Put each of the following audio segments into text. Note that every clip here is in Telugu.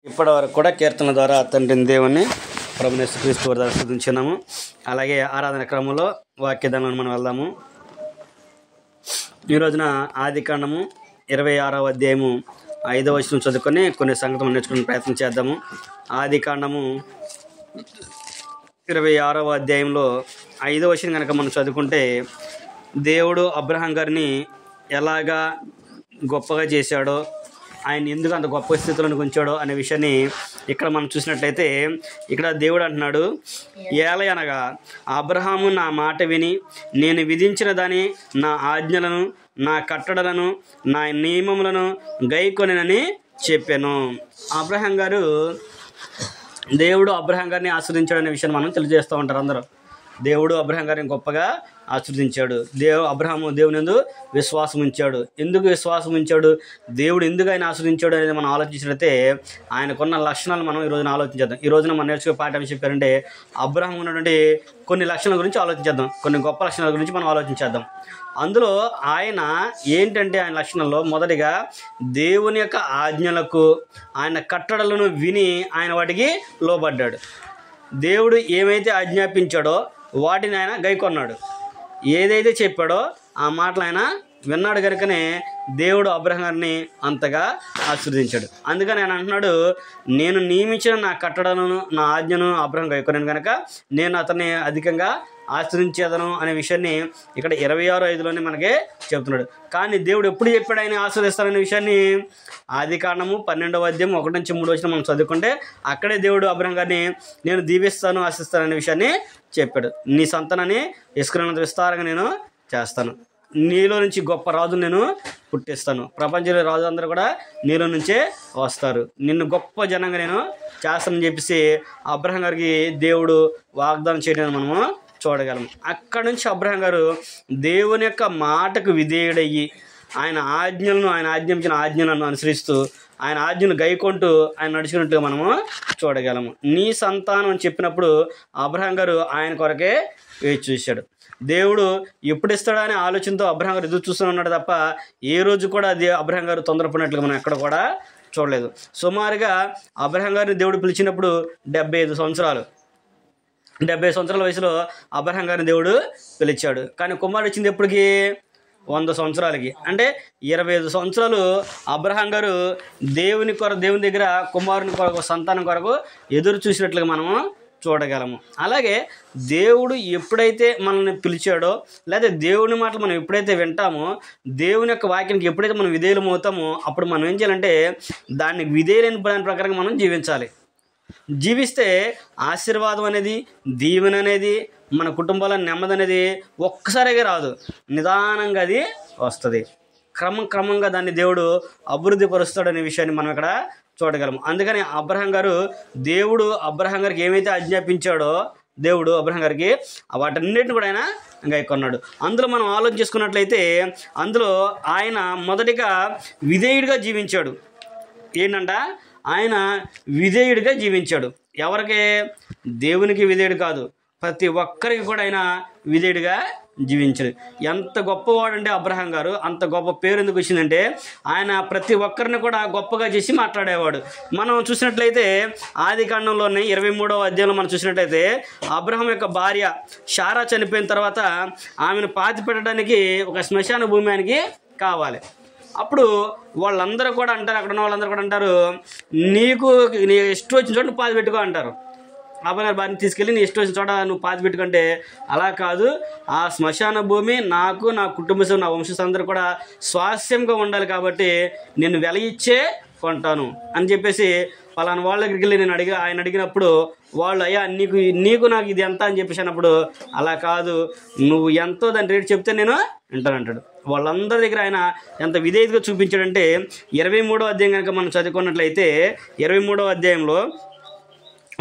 ఇప్పటి వరకు కూడా కీర్తన ద్వారా తండ్రిని దేవుని ప్రభుని యేసుక్రీస్తు వారి దర్శించున్నాము. అలాగే ఆరాధన క్రమంలో వాక్యదానం మనం వెళ్దాము. ఈ రోజున ఆదికాండము 26వ అధ్యాయము 5వ వచనం చదువుకొని కొన్ని సంగతులు నేర్చుకునే ప్రయత్నం చేద్దాము. ఆదికాండము 26వ అధ్యాయంలో 5వ వచనం కనుక మనం చదువుకుంటే, దేవుడు అబ్రహాం గారిని ఎలాగా గొప్పగా చేశాడో, ఆయన ఎందుకు అంత గొప్ప స్థితిలోకి ఉంచాడో అనే విషయాన్ని ఇక్కడ మనం చూసినట్లయితే, ఇక్కడ దేవుడు అంటున్నాడు, ఏలయనగా అబ్రహాము నా మాట విని నేను విధించిన దాని, నా ఆజ్ఞలను, నా కట్టడలను, నా నియమములను గైకొనెనని చెప్పాను. అబ్రహాం గారు, దేవుడు అబ్రహాం గారిని ఆశీర్వదించాడనే విషయాన్ని మనం తెలియజేస్తూ ఉంటారు అందరూ. దేవుడు అబ్రహాం గారిని గొప్పగా ఆశీర్వదించాడు. అబ్రహాము దేవుని యందు విశ్వాసం ఉంచాడు. ఎందుకు విశ్వాసం ఉంచాడు, దేవుడు ఎందుకు ఆయన ఆశీర్వదించాడు అనేది మనం ఆలోచించినట్లయితే, ఆయనకున్న లక్షణాలు మనం ఈ రోజున ఆలోచించేద్దాం. ఈ రోజున మనం నేర్చుకునే పాఠం చెప్పారంటే, అబ్రహాం ఉన్నటువంటి కొన్ని లక్షణాల గురించి ఆలోచించేద్దాం, కొన్ని గొప్ప లక్షణాల గురించి మనం ఆలోచించేద్దాం. అందులో ఆయన ఏంటంటే, ఆయన లక్షణాల్లో మొదటిగా దేవుని యొక్క ఆజ్ఞలకు, ఆయన కట్టడలను విని ఆయన వాటికి లోబడ్డాడు. దేవుడు ఏమైతే ఆజ్ఞాపించాడో వాటిని ఆయన గైకొన్నాడు. ఏదైతే చెప్పాడో ఆ మాటలు ఆయన విన్నాడు కనుకనే దేవుడు అబ్రహాం గారిని అంతగా ఆశీర్వదించాడు. అందుకని ఆయన అంటున్నాడు, నేను నియమించిన నా కట్టడలను, నా ఆజ్ఞను అబ్రహాం గైకొన్నాను కనుక నేను అతన్ని అధికంగా ఆశ్రయించేదను అనే విషయాన్ని ఇక్కడ 26:5లోనే మనకి చెప్తున్నాడు. కానీ దేవుడు ఎప్పుడు చెప్పాడు ఆయన ఆశీర్వదిస్తాననే విషయాన్ని? ఆదికాండము 12వ అధ్యాయం 1-3 మనం చదువుకుంటే, అక్కడే దేవుడు అబ్రహాం గారిని నేను దీవిస్తాను, ఆశిస్తాను అనే విషయాన్ని చెప్పాడు. నీ సంతానాన్ని ఇసుకనంత విస్తారంగా నేను చేస్తాను, నీలో నుంచి గొప్ప రాజును నేను పుట్టిస్తాను, ప్రపంచంలో రాజు అందరూ కూడా నీలో నుంచే వస్తారు, నిన్ను గొప్ప జనంగా నేను చేస్తానని చెప్పేసి అబ్రహాం గారికి దేవుడు వాగ్దానం చేయడం మనము చూడగలము. అక్కడి నుంచి అబ్రహాం గారు దేవుని యొక్క మాటకు విధేయుడయ్యి ఆయన ఆజ్ఞలను, ఆయన ఆజ్ఞాపించిన ఆజ్ఞలను అనుసరిస్తూ ఆయన ఆజ్ఞను గైకొంటూ ఆయన నడుచుకున్నట్టుగా మనము చూడగలము. నీ సంతానం అని చెప్పినప్పుడు అబ్రహాం గారు ఆయన కొరకే వేచి చూశాడు. దేవుడు ఎప్పుడు ఇస్తాడా అనే ఆలోచనతో అబ్రహాం గారు ఎదురు చూస్తూ ఉన్నాడు తప్ప ఏ రోజు కూడా అబ్రహాం గారు తొందరపడినట్లుగా మనం ఎక్కడ కూడా చూడలేదు. సుమారుగా అబ్రహాం గారిని దేవుడు పిలిచినప్పుడు 75 సంవత్సరాలు, 70 సంవత్సరాల వయసులో అబ్రహాం గారిని దేవుడు పిలిచాడు. కానీ కుమారుడు వచ్చింది ఎప్పటికి? 100 సంవత్సరాలకి. అంటే 25 సంవత్సరాలు అబ్రహాం గారు దేవుని దగ్గర కుమారుని కొరకు, సంతానం కొరకు ఎదురు చూసినట్లుగా మనము చూడగలము. అలాగే దేవుడు ఎప్పుడైతే మనల్ని పిలిచాడో, లేదా దేవుని మాటలు మనం ఎప్పుడైతే వింటామో, దేవుని యొక్క వాక్యానికి ఎప్పుడైతే మనం విధేయులం అవుతామో, అప్పుడు మనం ఏం చేయాలంటే దాన్ని విధేయులైన దాని ప్రకారంగా మనం జీవించాలి. జీవిస్తే ఆశీర్వాదం అనేది, దీవెన అనేది, మన కుటుంబాల నెమ్మది అనేది ఒక్కసారిగా రాదు, నిదానంగా అది వస్తుంది. క్రమంగా దాన్ని దేవుడు అభివృద్ధి పరుస్తాడనే విషయాన్ని మనం ఇక్కడ చూడగలము. అందుకని అబ్రహాం గారు, దేవుడు అబ్రహాం గారికి ఏమైతే ఆజ్ఞాపించాడో దేవుడు అబ్రహాం గారికి వాటన్నిటిని కూడా ఆయన గైకొన్నాడు. అందులో మనం ఆలోచన చేసుకున్నట్లయితే, అందులో ఆయన మొదటిగా విధేయుడిగా జీవించాడు. ఏంటంట? ఆయన విధేయుడిగా జీవించాడు. ఎవరికి? దేవునికి విధేయుడు కాదు, ప్రతి ఒక్కరికి కూడా ఆయన విధేయుడిగా జీవించాడు. ఎంత గొప్పవాడంటే అబ్రహాం గారు, అంత గొప్ప పేరు ఎందుకు వచ్చిందంటే ఆయన ప్రతి ఒక్కరిని కూడా గొప్పగా చేసి మాట్లాడేవాడు. మనం చూసినట్లయితే ఆదికాండంలోనే 23వ అధ్యాయంలో మనం చూసినట్లయితే, అబ్రహాం యొక్క భార్య శారా చనిపోయిన తర్వాత ఆమెను పాతి పెట్టడానికి ఒక శ్మశాన భూమి ఆయనకి కావాలి. అప్పుడు వాళ్ళందరూ కూడా అంటారు, అక్కడ ఉన్న వాళ్ళందరూ కూడా అంటారు, నీ ఇష్టం వచ్చిన చోట నువ్వు పాతి పెట్టుకో అంటారు. అబ్రహాం గారి భార్యని తీసుకెళ్ళి నీ ఇష్టం వచ్చిన చోట నువ్వు పాతి పెట్టుకుంటే, అలా కాదు, ఆ శ్మశాన భూమి నాకు, నా కుటుంబ సభ్యులు, నా వంశస్థులందరూ కూడా స్వాస్థ్యంగా ఉండాలి, కాబట్టి నేను వెల ఇచ్చే కొంటాను అని చెప్పేసి పలానా వాళ్ళ దగ్గరికి వెళ్ళి ఆయన అడిగినప్పుడు వాళ్ళు, అయ్యా నీకు నాకు ఇది ఎంత అని చెప్పేసి అన్నప్పుడు, అలా కాదు, నువ్వు ఎంతో దాని రేటు చెప్తే నేను వింటానంటాడు. వాళ్ళందరి దగ్గర ఆయన ఎంత విధేయతగా చూపించాడంటే, 23వ అధ్యాయం కనుక మనం చదువుకున్నట్లయితే, 23వ అధ్యాయంలో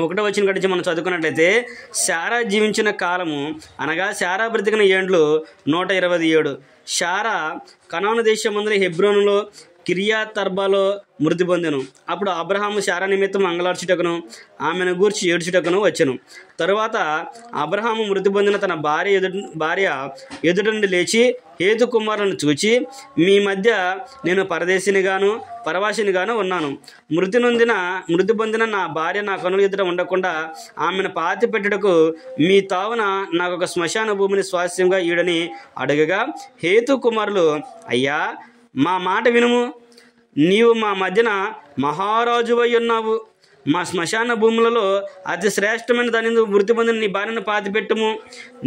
1వ వచనం నుంచి మనం చదువుకున్నట్లయితే, శారా జీవించిన కాలము అనగా శారా బ్రతికిన ఏండ్లు 127. శారా కనాను దేశమందుల హెబ్రోనులో కిర్యాతర్బాలో మృతి పొందెను. అప్పుడు అబ్రహాము శారా నిమిత్తం అంగలార్చుటకును ఆమెను గూర్చి ఏడ్చుటకును వచ్చెను. తరువాత అబ్రహాము మృతి పొందిన తన భార్య ఎదుట నుండి లేచి హేతు కుమారులను చూచి, మీ మధ్య నేను పరదేశినిగాను పరవాసినిగాను ఉన్నాను. మృతి పొందిన నా భార్య నా కనుల ఎదుట ఉండకుండా ఆమెను పాతి పెట్టుటకు మీ తావున నాకు ఒక శ్మశాన భూమిని స్వాస్థ్యంగా ఈడని అడగగా, హేతు కుమారులు, అయ్యా మా మాట వినుము, నీవు మా మధ్యన మహారాజువై ఉన్నావు. మా శ్మశాన భూములలో అతి శ్రేష్టమైన దాని మృతి పొందిన నీ భార్యను పాతిపెట్టుము.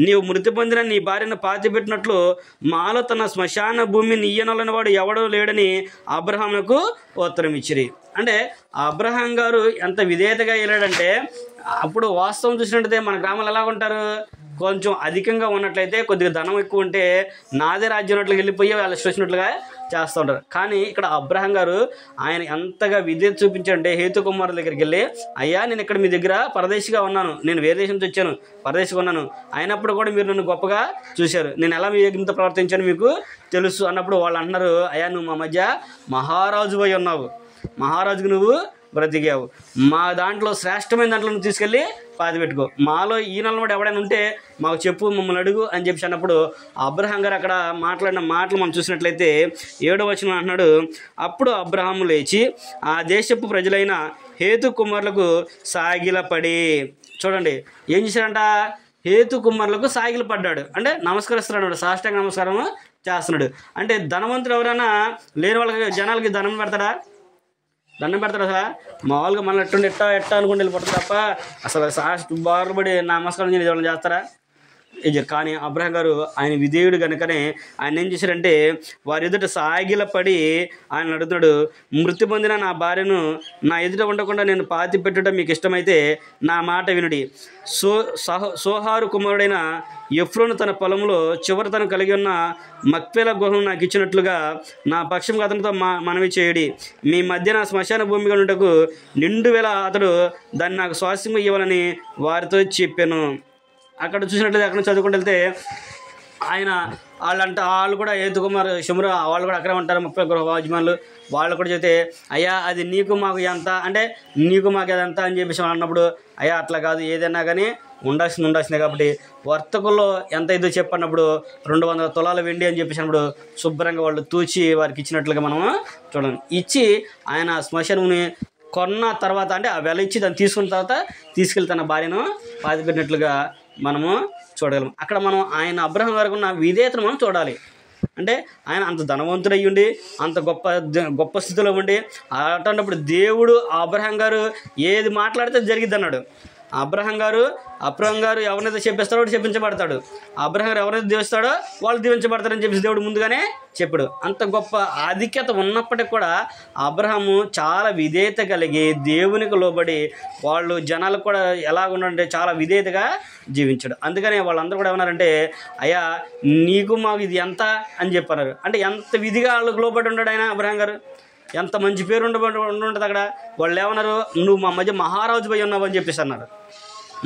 నీవు మృతి పొందిన నీ భార్యను పాతిపెట్టినట్లు మాలో తన శ్మశాన భూమిని ఇయ్యనలని వాడు ఎవడో లేడని అబ్రహామునకు ఉత్తరం ఇచ్చిరి. అంటే అబ్రహాం గారు ఎంత విధేయతగా వెళ్ళాడంటే, అప్పుడు వాస్తవం చూసినట్టయితే మన గ్రామాలు ఎలా ఉంటారు, కొంచెం అధికంగా ఉన్నట్లయితే కొద్దిగా ధనం ఎక్కువ ఉంటే నాదే రాజ్యం ఉన్నట్లుగా వెళ్ళిపోయి వాళ్ళు చూసినట్లుగా చేస్తూ ఉంటారు. కానీ ఇక్కడ అబ్రహాం గారు ఆయన ఎంతగా విధేయత చూపించాడంటే హేతు కుమారుల దగ్గరికి వెళ్ళి, అయ్యా నేను ఇక్కడ మీ దగ్గర పరదేశిగా ఉన్నాను, నేను వేరే దేశం నుంచి వచ్చాను, పరదేశిగా ఉన్నాను, అయినప్పుడు కూడా మీరు నన్ను గొప్పగా చూశారు, నేను ఎలా మీ ఇంత ప్రవర్తించాను మీకు తెలుసు అన్నప్పుడు వాళ్ళు అంటున్నారు, అయ్యా నువ్వు మా మధ్య మహారాజు అయి ఉన్నావు, మహారాజుకు నువ్వు బ్రతికావు, మా దాంట్లో శ్రేష్టమైన దాంట్లో నువ్వు తీసుకెళ్ళి పాతి పెట్టుకో, మాలో ఈ నల్లవాడు ఎవడైనా ఉంటే మాకు చెప్పు, మమ్మల్ని అడుగు అని చెప్పి అన్నప్పుడు అబ్రహాం గారు అక్కడ మాట్లాడిన మాటలు మనం చూసినట్లయితే 7వ వచనం అంటున్నాడు, అప్పుడు అబ్రహాము లేచి ఆ దేశపు ప్రజలైన హేతు కుమారులకు సాగిలపడి. చూడండి ఏం చేశాడంట, హేతు కుమారులకు సాగిలు పడ్డాడు, అంటే నమస్కరిస్తున్నాడు, సాష్టాంగ నమస్కారం చేస్తున్నాడు. అంటే ధనవంతుడు ఎవరైనా లేని వాళ్ళకి జనాలకి దండం పెడతాడు అసలు మామూలుగా మన ఎట్టుండి ఎట్టా అనుకుంటే వెళ్ళిపోతుంది తప్ప అసలు బారుబడి నమస్కారం చేయడం చేస్తారా? కానీ అబ్రహాం గారు ఆయన విధేయుడు కనుకనే ఆయన ఏం చేశారంటే వారి ఎదుట సాగిలపడి ఆయన అడుగుతున్నాడు, మృతి పొందిన నా భార్యను నా ఎదుట ఉండకుండా నేను పాతి పెట్టుట మీకు ఇష్టమైతే నా మాట వినుడి. సోహారు కుమారుడైన ఎఫ్రోను తన పొలంలో చివరి తను కలిగి ఉన్న మక్పేల గుహను నాకు ఇచ్చినట్లుగా నా పక్షంగా అతనితో మనవి చేయడి. మీ మధ్య నా శ్మశాన భూమిగా ఉండటకు నిండు వేళ అతడు దాన్ని నాకు స్వాస్థ్యం ఇవ్వాలని వారితో చెప్పాను. అక్కడ చూసినట్లయితే అక్కడ చదువుకుంటూ వెళ్తే ఆయన వాళ్ళు కూడా హేతు కుమార్ షమ్రు వాళ్ళు కూడా అక్కడే ఉంటారు, 30 గృహ యజమానులు, వాళ్ళు కూడా చెప్తే అయ్యా అది నీకు మాకు ఎంత అంటే నీకు మాకు అదంతా అని చెప్పేసి అన్నప్పుడు, అయ్యా అట్లా కాదు, ఏదైనా కానీ ఉండాల్సిందే కాబట్టి వర్తకుల్లో ఎంత ఇదో చెప్పన్నప్పుడు 200 తులాల వెండి అని చెప్పేసి అన్నప్పుడు శుభ్రంగా వాళ్ళు తూచి వారికి ఇచ్చినట్లుగా మనము చూడండి. ఇచ్చి ఆయన శ్మశానంని కొన్న తర్వాత అంటే ఆ వెల ఇచ్చి దాన్ని తీసుకున్న తర్వాత తీసుకెళ్ళి తన భార్యను పాతిపెట్టినట్లుగా మనము చూడగలం. అక్కడ మనం ఆయన అబ్రహాం గారికి ఉన్న విధేయతను మనం చూడాలి. అంటే ఆయన అంత ధనవంతుడు అయ్యుండి అంత గొప్ప స్థితిలో ఉండి అటువంటిప్పుడు దేవుడు అబ్రహాం గారు ఏది మాట్లాడితే జరిగిద్ది అన్నాడు. అబ్రహాం గారు ఎవరినైతే చెప్పిస్తాడో వాడు చెప్పించబడతాడు, అబ్రహాం గారు ఎవరైతే దీవిస్తాడో వాళ్ళు దీవించబడతారని చెప్పేసి దేవుడు ముందుగానే చెప్పాడు. అంత గొప్ప ఆధిక్యత ఉన్నప్పటికీ కూడా అబ్రహాము చాలా విధేయత కలిగి దేవునికి లోబడి వాళ్ళు జనాలకు కూడా ఎలా ఉన్నారంటే చాలా విధేయతగా జీవించాడు. అందుకనే వాళ్ళందరూ కూడా ఏమన్నారంటే, అయ్యా నీకు మాకు ఇది ఎంత అని చెప్పారు. అంటే ఎంత విధిగా వాళ్ళకు లోబడి ఉన్నాడు ఆయన అబ్రహాం గారు, ఎంత మంచి పేరు ఉంటుంది అక్కడ. వాళ్ళు ఏమన్నారు, నువ్వు మా మధ్య మహారాజు పోయి ఉన్నావు అని చెప్పేసి అన్నారు,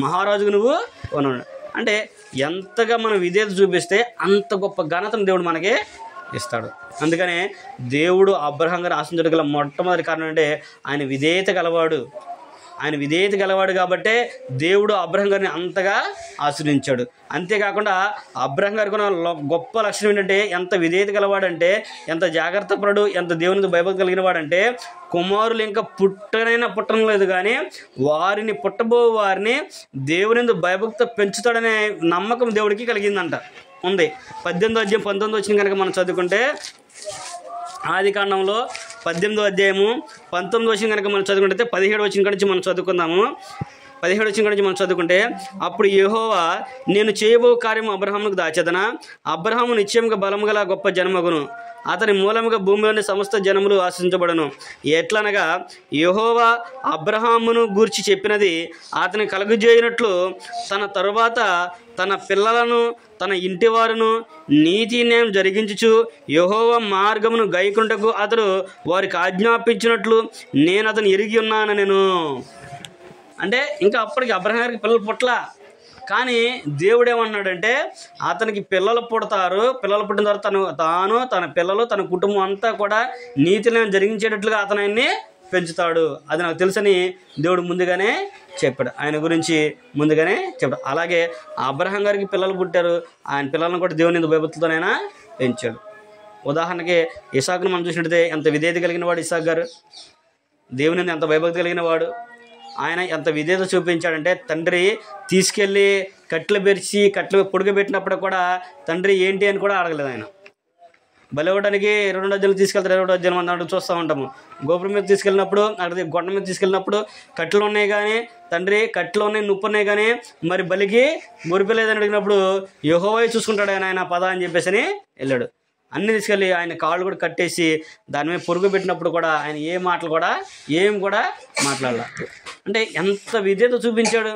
మహారాజుకు నువ్వు ఉన్నాడు. అంటే ఎంతగా మనం విధేయత చూపిస్తే అంత గొప్ప ఘనతను దేవుడు మనకి ఇస్తాడు. అందుకనే దేవుడు అబ్రహాం గారు ఆశించడం గల మొట్టమొదటి కారణం అంటే ఆయన విధేయత గలవాడు కాబట్టే దేవుడు అబ్రహాం గారిని అంతగా ఆశ్రయించాడు. అంతేకాకుండా అబ్రహాం గారికి ఉన్న గొప్ప లక్షణం ఏంటంటే ఎంత విధేయత గలవాడంటే, ఎంత జాగ్రత్త పడు, ఎంత దేవునికి భయభక్తి కలిగిన వాడంటే, కుమారులు ఇంకా పుట్టడం లేదు కానీ వారిని పుట్టబో వారిని దేవుని భయభక్తి పెంచుతాడనే నమ్మకం దేవుడికి కలిగిందంట ఉంది. 18వ అధ్యాయం 19వ వచనం కనుక మనం చదువుకుంటే, ఆదికాండంలో 18వ అధ్యాయము 19వ వచనం కనుక మనం చదువుకుంటే 17వ వచనం నుంచి మనం చదువుకుందాము. 17వ వచనం నుంచి మనం చదువుకుంటే, అప్పుడు యెహోవా నేను చేయబో కార్యము అబ్రహాముకు దాచెదనా, అబ్రహాము నిశ్చయముగా బలము గల గొప్ప జనమగును, అతని మూలముగా భూమిలోని సమస్త జనములు ఆశించబడను. ఎట్లనగా యెహోవా అబ్రహామును గూర్చి చెప్పినది అతని కలుగజేయనట్లు తన తరువాత తన పిల్లలను తన ఇంటి వారును నీతి న్యాయం జరిగించుచు యెహోవా మార్గమును గైకొనుటకు అతడు వారికి ఆజ్ఞాపించినట్లు నేను అతను ఎరిగి ఉన్నాను నేను. అంటే ఇంకా అప్పటికి అబ్రహాం గారికి పిల్లలు పుట్ల, కానీ దేవుడు ఏమన్నాడంటే అతనికి పిల్లలు పుడతారు, పిల్లలు పుట్టిన తర్వాత తాను తన పిల్లలు తన కుటుంబం అంతా కూడా నీతిని జరిగించేటట్లుగా అతను ఆయన్ని పెంచుతాడు. అది నాకు తెలుసని దేవుడు ముందుగానే చెప్పాడు, ఆయన గురించి ముందుగానే చెప్పాడు. అలాగే అబ్రహాం గారికి పిల్లలు పుట్టారు, ఆయన పిల్లలను కూడా దేవుని భయభక్తులతోనైనా పెంచాడు. ఉదాహరణకి ఇసాకును మనం చూసినట్టయితే ఎంత విధేయత కలిగిన వాడు ఇసాక్ గారు, దేవుని ఎంత భయభక్తి కలిగిన వాడు. ఆయన ఎంత విధేయత చూపించాడంటే తండ్రి తీసుకెళ్ళి కట్టెలు పెరిచి కట్టెలు పొడుగబెట్టినప్పుడు కూడా తండ్రి ఏంటి అని కూడా అడగలేదు. ఆయన బలివ్వడానికి 2 డజన్లు తీసుకెళ్తారు, 20 డజన్లు మంది అడుగు చూస్తూ ఉంటాము. గోపురం మీద తీసుకెళ్ళినప్పుడు అక్కడ గొండ మీద తీసుకెళ్ళినప్పుడు కట్టెలు ఉన్నాయి కానీ తండ్రి కట్టెలు ఉన్నాయి, నొప్పి ఉన్నాయి కానీ మరి బలికి మురిపిలేదని అడిగినప్పుడు యెహోవా చూసుకుంటాడు ఆయన పద అని చెప్పేసి అని వెళ్ళాడు. అన్నీ తీసుకెళ్ళి ఆయన కాళ్ళు కూడా కట్టేసి దాని మీద పొరుగు పెట్టినప్పుడు కూడా ఆయన ఏ మాటలు కూడా ఏం కూడా మాట్లాడాల. అంటే ఎంత విధేయత చూపించాడు.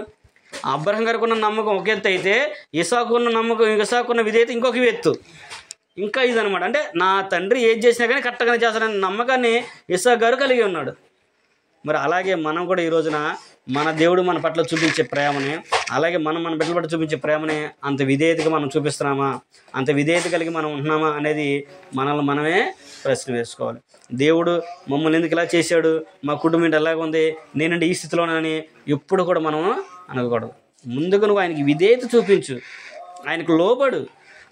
అబ్రహాం గారికి ఉన్న నమ్మకం ఒక ఎత్తు అయితే ఇసాకు ఉన్న నమ్మకం, ఇసాకు ఉన్న విధేయత ఇంకొక ఎత్తు, ఇంకా ఇదనమాట. అంటే నా తండ్రి ఏది చేసినా కానీ కరెక్ట్గానే చేస్తానని నమ్మకాన్ని ఇసాకు గారు కలిగి ఉన్నాడు. మరి అలాగే మనం కూడా ఈ రోజున మన దేవుడు మన పట్ల చూపించే ప్రేమని, అలాగే మనం మన బిడ్డల పట్ల చూపించే ప్రేమని అంత విధేయతగా మనం చూపిస్తున్నామా, అంత విధేయత కలిగి మనం ఉంటున్నామా అనేది మనల్ని మనమే ప్రశ్న వేసుకోవాలి. దేవుడు మమ్మల్ని ఎందుకు ఇలా చేశాడు, మా కుటుంబం ఎలాగ ఉంది, నేనంటే ఈ స్థితిలోనని ఎప్పుడు కూడా మనం అనకూడదు. ముందుగా నువ్వు ఆయనకి విధేయత చూపించు, ఆయనకు లోబడు,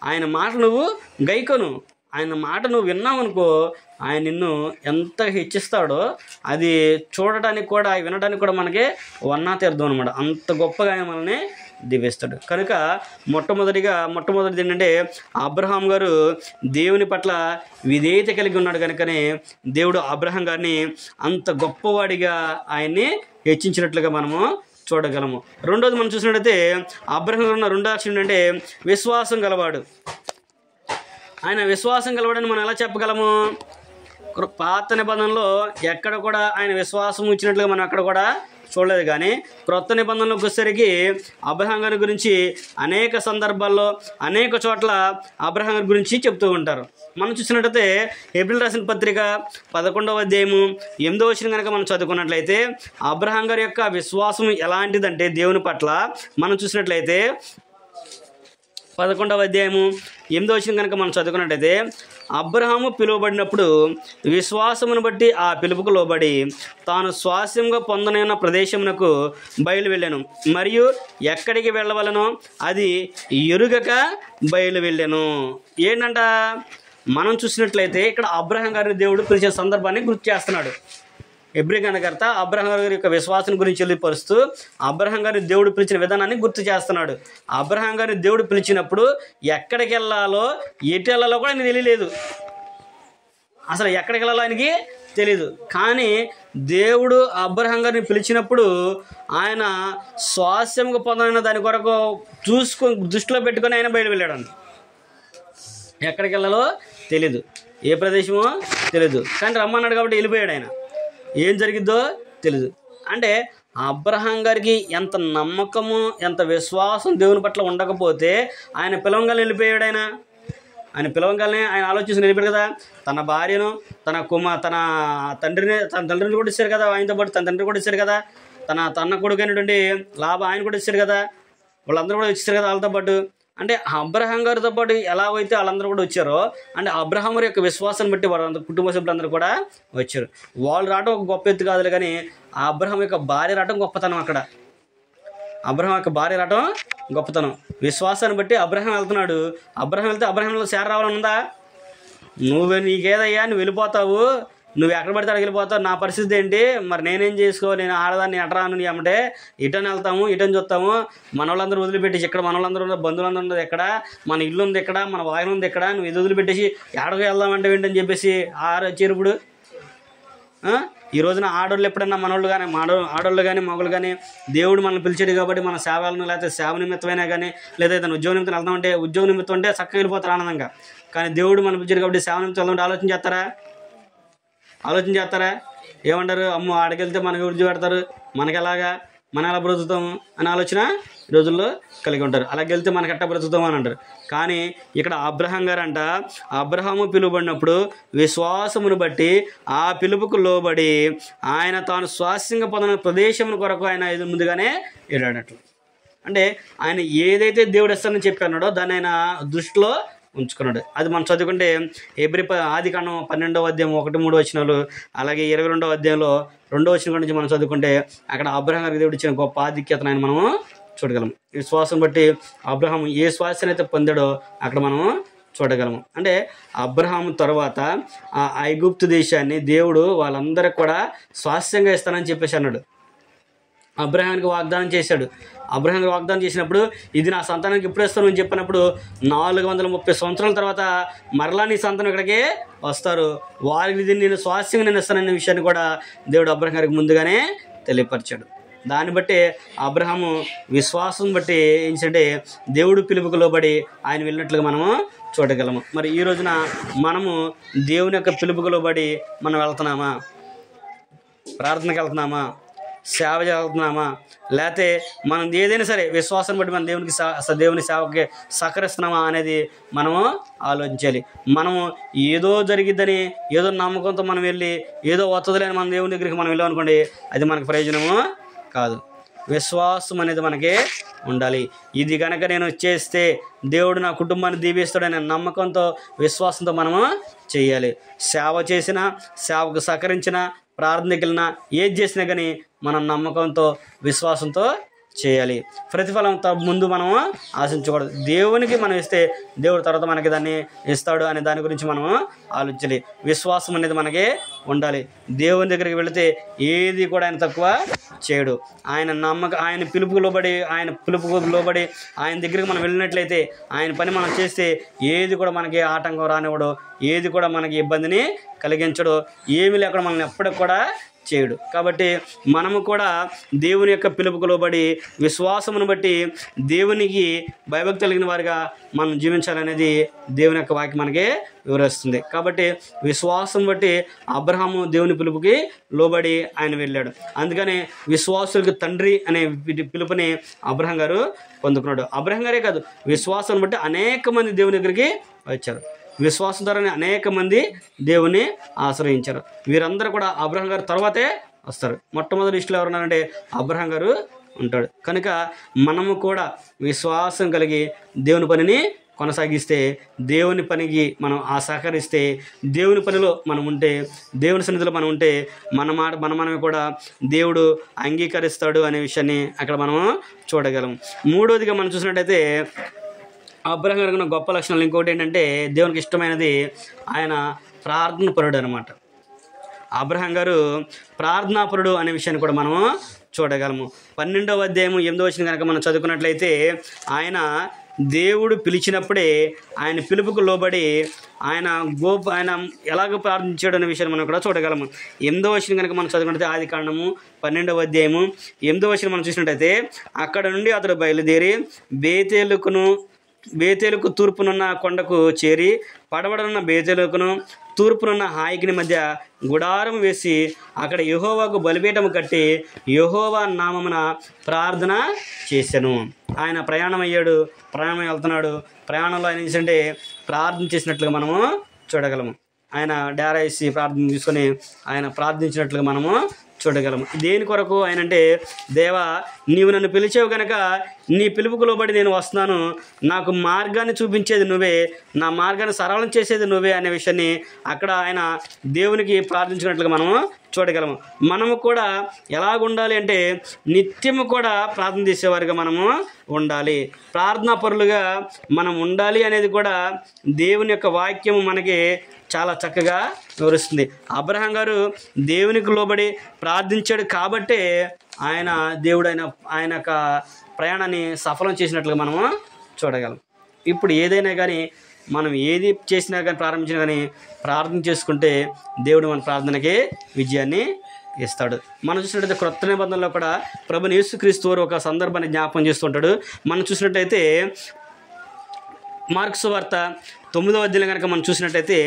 ఆయన మాట నువ్వు గైకొను. ఆయన మాట నువ్వు విన్నావనుకో ఆయన నిన్ను ఎంత హెచ్చిస్తాడో అది చూడటానికి కూడా వినడానికి కూడా మనకి వన్నా తీర్థం అనమాట. అంత గొప్పగా ఆయన మనల్ని దీవిస్తాడు. కనుక మొట్టమొదటిది ఏంటంటే అబ్రహాం గారు దేవుని పట్ల విధేయత కలిగి ఉన్నాడు కనుకనే దేవుడు అబ్రహాం గారిని అంత గొప్పవాడిగా ఆయన్ని హెచ్చించినట్లుగా మనము చూడగలము. రెండోది మనం చూసినట్టయితే అబ్రహాం గారు ఉన్న రెండో లక్షణం ఏంటంటే విశ్వాసం గలవాడు. ఆయన విశ్వాసం కలవడని మనం ఎలా చెప్పగలము? పాత నిబంధనలో ఎక్కడ కూడా ఆయన విశ్వాసం ఇచ్చినట్లుగా మనం ఎక్కడ కూడా చూడలేదు. కానీ క్రొత్త నిబంధనలోకి వచ్చేసరికి అబ్రహాం గారి గురించి అనేక సందర్భాల్లో అనేక చోట్ల అబ్రహాం గారి గురించి చెప్తూ ఉంటారు. మనం చూసినట్టయితే హెబ్రీయులకు రాసిన పత్రిక 11వ అధ్యాయము 8వ వచనం కనుక మనం చదువుకున్నట్లయితే అబ్రహాం గారి యొక్క విశ్వాసం ఎలాంటిదంటే దేవుని పట్ల మనం చూసినట్లయితే 11వ అధ్యాయము 8వ వచనం కనుక మనం చదువుకున్నట్టయితే అబ్రహాము పిలువబడినప్పుడు విశ్వాసమును బట్టి ఆ పిలుపుకు లోబడి తాను స్వాస్యంగా పొందనైన ప్రదేశమునకు బయలు వెళ్ళాను, మరియు ఎక్కడికి వెళ్ళవలనో అది ఎరుగక బయలు వెళ్ళాను. ఏంటంట మనం చూసినట్లయితే ఇక్కడ అబ్రహాం గారిని దేవుడు పిలిచే సందర్భాన్ని గుర్తు చేస్తున్నాడు. హెబ్రీ గ్రంథకర్త అబ్రహాం గారి యొక్క విశ్వాసం గురించి తెలియపరుస్తూ అబ్రహాం గారిని దేవుడు పిలిచిన విధానాన్ని గుర్తు చేస్తున్నాడు. అబ్రహాం గారిని దేవుడు పిలిచినప్పుడు ఎక్కడికి వెళ్ళాలో ఎటు వెళ్ళాలో కూడా ఆయనకి తెలియలేదు. అసలు ఎక్కడికి వెళ్ళాలో ఆయనకి తెలియదు. కానీ దేవుడు అబ్రహాం గారిని పిలిచినప్పుడు ఆయన స్వాస్యంగా పొందైన దాని కొరకు దృష్టిలో పెట్టుకొని ఆయన బయట వెళ్ళాడు. ఎక్కడికి వెళ్ళాలో తెలీదు, ఏ ప్రదేశమో తెలీదు, కానీ రమ్మన్నాడు కాబట్టి వెళ్ళిపోయాడు. ఆయన ఏం జరిగిద్దో తెలీదు. అంటే అబ్రహాం గారికి ఎంత నమ్మకము ఎంత విశ్వాసం దేవుని పట్ల ఉండకపోతే ఆయన పిలవంగానే వెళ్ళిపోయాడు. ఆయన పిలవంగానే ఆయన ఆలోచించి వెళ్ళిపోయాడు కదా. తన భార్యను తన తండ్రిని కూడా ఇచ్చారు కదా, ఆయనతో పాటు తన తండ్రిని కూడా ఇచ్చారు కదా, తన కొడుకు అయినటువంటి లాభ ఆయన కూడా ఇచ్చారు కదా, వాళ్ళందరూ కూడా ఇచ్చారు కదా వాళ్ళతో పాటు. అంటే అబ్రహాం గారితో పాటు ఎలాగైతే వాళ్ళందరూ కూడా వచ్చారో అంటే అబ్రహాం గారి యొక్క విశ్వాసాన్ని బట్టి వాళ్ళందరూ కుటుంబ సభ్యులందరూ కూడా వచ్చారు. వాళ్ళు రావడం ఒక గొప్ప ఎత్తు కాదులే, కానీ ఆ అబ్రహాం యొక్క భార్య రావడం గొప్పతనం. అక్కడ అబ్రహాం యొక్క భార్య రావడం గొప్పతనం. విశ్వాసాన్ని బట్టి అబ్రహాం వెళ్తున్నాడు. అబ్రహాం వెళ్తే అబ్రహాంలో సేర రావాలని ఉందా? నీకేదయ్యా, నువ్వు వెళ్ళిపోతావు, నువ్వు ఎక్కడ పడితే అక్కడికి వెళ్ళిపోతావు, నా పరిస్థితి ఏంటి, మరి నేనేం చేసుకోవాలి, నేను ఆడదాన్ని ఎటరాను నీ అమ్మటే, ఇటని వెళ్తాము ఇటని చూస్తాము, మన వాళ్ళందరూ వదిలిపెట్టేసి ఇక్కడ మన వాళ్ళందరూ ఉన్నారు, బంధువులందరూ ఉన్నది ఎక్కడ, మన ఇల్లు ఉంది ఎక్కడ, మన వాహనం ఉంది ఎక్కడ, నువ్వు ఇది వదిలిపెట్టేసి ఎక్కడికి వెళ్దామంటే ఏంటని చెప్పేసి చేరుపుడు. ఈ రోజున ఆడోళ్ళు ఎప్పుడన్నా మనోళ్ళు కానీ ఆడోళ్ళు కానీ మగళ్ళు కానీ దేవుడు మనల్ని పిలిచాడు కాబట్టి మన సేవలను లేకపోతే సేవ నిమిత్తమైనా కానీ లేదా ఏదైనా ఉద్యోగ నిమిత్తం వెళ్దామంటే ఉద్యోగ నిమిత్తం అంటే చక్కగా వెళ్ళిపోతారు ఆనందంగా. కానీ దేవుడు మనం పిలిచాడు కాబట్టి సేవ నిమిత్తం వెళ్దామంటే ఆలోచన చేస్తారా? ఏమంటారు, అమ్మో ఆడకెళ్తే మనకి ఉద్యోగం పెడతారు, మనకి ఎలాగా, మనం ఎలా బ్రతుకుతాము అనే ఆలోచన ఈ రోజుల్లో కలిగి ఉంటారు. అలాగే వెళ్తే మనకి ఎట్టా బ్రతుకుతాము అని అంటారు. కానీ ఇక్కడ అబ్రహాం గారు అంట అబ్రహాము పిలువబడినప్పుడు విశ్వాసమును బట్టి ఆ పిలుపుకు లోబడి ఆయన తాను స్వాస్యంగా పొందిన ప్రదేశం కొరకు ఆయన ముందుగానే వెళ్ళాడట్లు. అంటే ఆయన ఏదైతే దేవుడు ఇస్తానని చెప్పన్నాడో దాన్ని ఆయన దృష్టిలో ఉంచుకున్నాడు. అది మనం చదువుకుంటే ఆదికాండం 12వ అధ్యాయం 1-3 వచనాలు, అలాగే 22వ అధ్యాయంలో 2వ వచనం నుంచి మనం చదువుకుంటే అక్కడ అబ్రహాం గారికి దేవుడు ఇచ్చిన గొప్ప ఆధిక్యతను ఆయన మనము చూడగలం. ఈ శ్వాసం బట్టి అబ్రహాం ఏ శ్వాసను అయితే పొందాడో అక్కడ మనము చూడగలము. అంటే అబ్రహాం తర్వాత ఆ ఐగుప్తు దేశాన్ని దేవుడు వాళ్ళందరికీ కూడా స్వాస్థ్యంగా ఇస్తానని చెప్పేసి అన్నాడు. అబ్రహాంకి వాగ్దానం చేశాడు. అబ్రహాంకి వాగ్దానం చేసినప్పుడు ఇది నా సంతానానికి ఎప్పుడు ఇస్తాను అని చెప్పినప్పుడు 430 సంవత్సరాల తర్వాత మరలా నీ సంతానం ఇక్కడికే వస్తారు, వారికి ఇది నేను స్వాస్థ్యంగా నేను ఇస్తాననే విషయాన్ని కూడా దేవుడు అబ్రహాం గారికి ముందుగానే తెలియపరిచాడు. దాన్ని బట్టి అబ్రహాము విశ్వాసం బట్టి ఏంటంటే దేవుడు పిలుపుకు లోబడి ఆయన వెళ్ళినట్లుగా మనము చూడగలము. మరి ఈ రోజున మనము దేవుని యొక్క పిలుపుకు లోబడి మనం వెళ్తున్నామా? ప్రార్థనకి వెళ్తున్నామా? సేవ చేస్తున్నామా? లేకపోతే మనం ఏదైనా సరే విశ్వాసం బట్టి మన దేవుని సేవకి సహకరిస్తున్నామా అనేది మనము ఆలోచించాలి. మనము ఏదో జరిగిద్దని ఏదో నమ్మకంతో మనం వెళ్ళి ఏదో వస్తుందిలేని మన దేవుని దగ్గరికి మనం వెళ్ళామనుకోండి, అది మనకు ప్రయోజనము కాదు. విశ్వాసం అనేది మనకి ఉండాలి. ఇది కనుక నేను చేస్తే దేవుడు నా కుటుంబాన్ని దీవిస్తాడనే నమ్మకంతో విశ్వాసంతో మనము చేయాలి. సేవ చేసినా, సేవకు సహకరించినా, ప్రార్థనకి వెళ్ళినా, ఏది చేసినా కానీ మనం నమ్మకంతో విశ్వాసంతో చేయాలి. ప్రతిఫలం ముందు మనము ఆశించకూడదు. దేవునికి మనం ఇస్తే దేవుడు తర్వాత మనకి దాన్ని ఇస్తాడు అనే దాని గురించి మనము ఆలోచించాలి. విశ్వాసం అనేది మనకి ఉండాలి. దేవుని దగ్గరికి వెళితే ఏది కూడా ఆయన తక్కువ చేయడు. ఆయన పిలుపుకు లోబడి ఆయన దగ్గరికి మనం వెళ్ళినట్లయితే, ఆయన పని మనం చేస్తే ఏది కూడా మనకి ఆటంకం రానివ్వడు, ఏది కూడా మనకి ఇబ్బందిని కలిగించడు, ఏమీ లేకుండా మనల్ని ఎప్పటికి కూడా చేయడు. కాబట్టి మనము కూడా దేవుని యొక్క పిలుపుకు లోబడి విశ్వాసమును బట్టి దేవునికి భయభక్తి కలిగిన వారిగా మనం జీవించాలనేది దేవుని యొక్క వాక్యం మనకి వివరిస్తుంది. కాబట్టి విశ్వాసం బట్టి అబ్రహాము దేవుని పిలుపుకి లోబడి ఆయన వెళ్ళాడు. అందుకని విశ్వాసులకు తండ్రి అనే పిలుపుని అబ్రహాం గారు పొందుకున్నాడు. అబ్రహాం గారే కాదు, విశ్వాసం బట్టి అనేక మంది దేవుని దగ్గరికి వచ్చారు. విశ్వాసం ద్వారానే అనేక మంది దేవుని ఆశ్రయించారు. వీరందరూ కూడా అబ్రహాం గారు తర్వాతే వస్తారు. మొట్టమొదటి లిస్టులో ఎవరున్నారంటే అబ్రహాం గారు ఉంటాడు. కనుక మనము కూడా విశ్వాసం కలిగి దేవుని పనిని కొనసాగిస్తే, దేవుని పనికి మనం సహకరిస్తే, దేవుని పనిలో మనం ఉంటే, దేవుని సన్నిధిలో మనం ఉంటే మనమే కూడా దేవుడు అంగీకరిస్తాడు అనే విషయాన్ని అక్కడ మనము చూడగలం. మూడోదిగా మనం చూసినట్టయితే అబ్రహాం గారికి ఉన్న గొప్ప లక్షణాలు ఇంకోటి ఏంటంటే, దేవునికి ఇష్టమైనది ఆయన ప్రార్థన పరుడు అనమాట. అబ్రహాం గారు ప్రార్థనాపరుడు అనే విషయాన్ని కూడా మనము చూడగలము. 12వ అధ్యాయం 8వ వచనం కనుక మనం చదువుకున్నట్లయితే, ఆయన దేవుడు పిలిచినప్పుడే ఆయన పిలుపుకు లోబడి ఆయన ఎలాగ ప్రార్థించాడు అనే విషయాన్ని మనం కూడా చూడగలము. 8వ వచనం కనుక మనం చదువుకుంటే ఆదికాండము 12వ అధ్యాయము 8వ వచనం మనం చూసినట్టయితే, అక్కడ నుండి అతడు బయలుదేరి బేతేలుకు తూర్పునున్న కొండకు చేరి, పడమడనున్న బేతేలుకును తూర్పునున్న హాయికిని మధ్య గుడారం వేసి అక్కడ యెహోవాకు బలిపీఠము కట్టి యెహోవా నామమున ప్రార్థన చేశాను. ఆయన ప్రయాణం వెళ్తున్నాడు. ప్రయాణంలో ఆయన ఏంటంటే ప్రార్థన చేసినట్లుగా మనము చూడగలము. ఆయన డేరా వేసి ప్రార్థన తీసుకొని ఆయన ప్రార్థించినట్లుగా మనము చూడగలము. దేని కొరకు ఆయన అంటే, దేవా నీవు నన్ను పిలిచావు కనుక నీ పిలుపుకు లోబడి నేను వస్తున్నాను, నాకు మార్గాన్ని చూపించేది నువ్వే, నా మార్గాన్ని సరళం చేసేది నువ్వే అనే విషయాన్ని అక్కడ ఆయన దేవునికి ప్రార్థించినట్లుగా మనము చూడగలము. మనము కూడా ఎలాగుండాలి అంటే, నిత్యము కూడా ప్రార్థన చేసేవారిగా మనము ఉండాలి, ప్రార్థనా పరులుగా మనం ఉండాలి అనేది కూడా దేవుని యొక్క వాక్యము మనకి చాలా చక్కగా వివరిస్తుంది. అబ్రహాం గారు దేవునికి లోబడి ప్రార్థించాడు కాబట్టే దేవుడు ఆయన యొక్క ప్రయాణాన్ని సఫలం చేసినట్లుగా మనము చూడగలం. ఇప్పుడు ఏదైనా కానీ మనం ఏది చేసినా కానీ ప్రారంభించినా కానీ ప్రార్థన చేసుకుంటే దేవుడు మన ప్రార్థనకి విజయాన్ని ఇస్తాడు. మనం చూసినట్టయితే క్రొత్త నిబంధనలో కూడా ప్రభువైన యేసుక్రీస్తు వారు ఒక సందర్భాన్ని జ్ఞాపకం చేస్తుంటాడు. మనం చూసినట్టయితే మార్కు సువార్త 9వ అధ్యాయం కనుక మనం చూసినట్టయితే,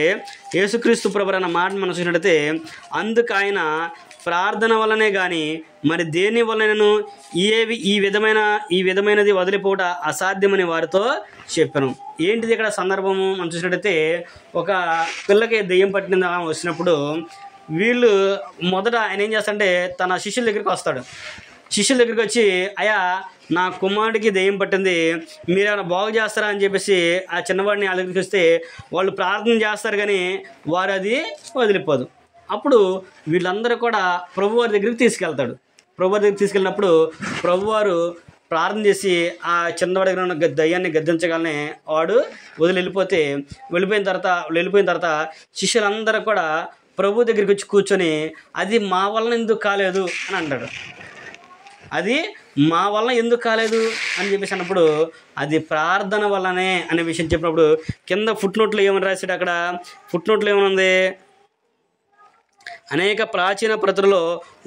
యేసుక్రీస్తు ప్రభువు అన్న మాట మనం చూసినట్టయితే, అందుకు ఆయన ప్రార్థన వల్లనే కానీ మరి దేని వలనను ఈ విధమైనది వదిలిపోవట అసాధ్యమని వారితో చెప్పాను. ఏంటిది ఇక్కడ సందర్భము మనం చూసినట్టయితే, ఒక పిల్లకి దెయ్యం పట్టిన వచ్చినప్పుడు వీళ్ళు మొదట ఆయన ఏం చేస్తాడంటే తన శిష్యుల దగ్గరికి వస్తాడు. శిష్యుల దగ్గరికి వచ్చి, అయ్యా నా కుమారుడికి దెయ్యం పట్టింది, మీరేమైనా బాగు చేస్తారా అని చెప్పేసి ఆ చిన్నవాడిని వాళ్ళ దగ్గరికి వస్తే వాళ్ళు ప్రార్థన చేస్తారు కానీ వారు అది వదిలిపోదు. అప్పుడు వీళ్ళందరూ కూడా ప్రభువారి దగ్గరికి తీసుకెళ్తాడు. ప్రభువారి దగ్గరికి తీసుకెళ్ళినప్పుడు ప్రభువారు ప్రార్థన చేసి ఆ చిన్నవాడి దగ్గర ఉన్న దయ్యాన్ని గద్దించగానే వాడు వెళ్ళిపోయిన తర్వాత శిష్యులందరూ కూడా ప్రభు దగ్గరికి వచ్చి కూర్చొని, అది మా వలన ఎందుకు కాలేదు అని అంటాడు. అది మా వలన ఎందుకు కాలేదు అని చెప్పేసి అన్నప్పుడు అది ప్రార్థన వల్లనే అనే విషయం చెప్పినప్పుడు కింద ఫుట్నోట్లో ఏమని రాశాడు, అక్కడ ఫుట్నోట్లో ఏమనుంది, అనేక ప్రాచీన ప్రతులలో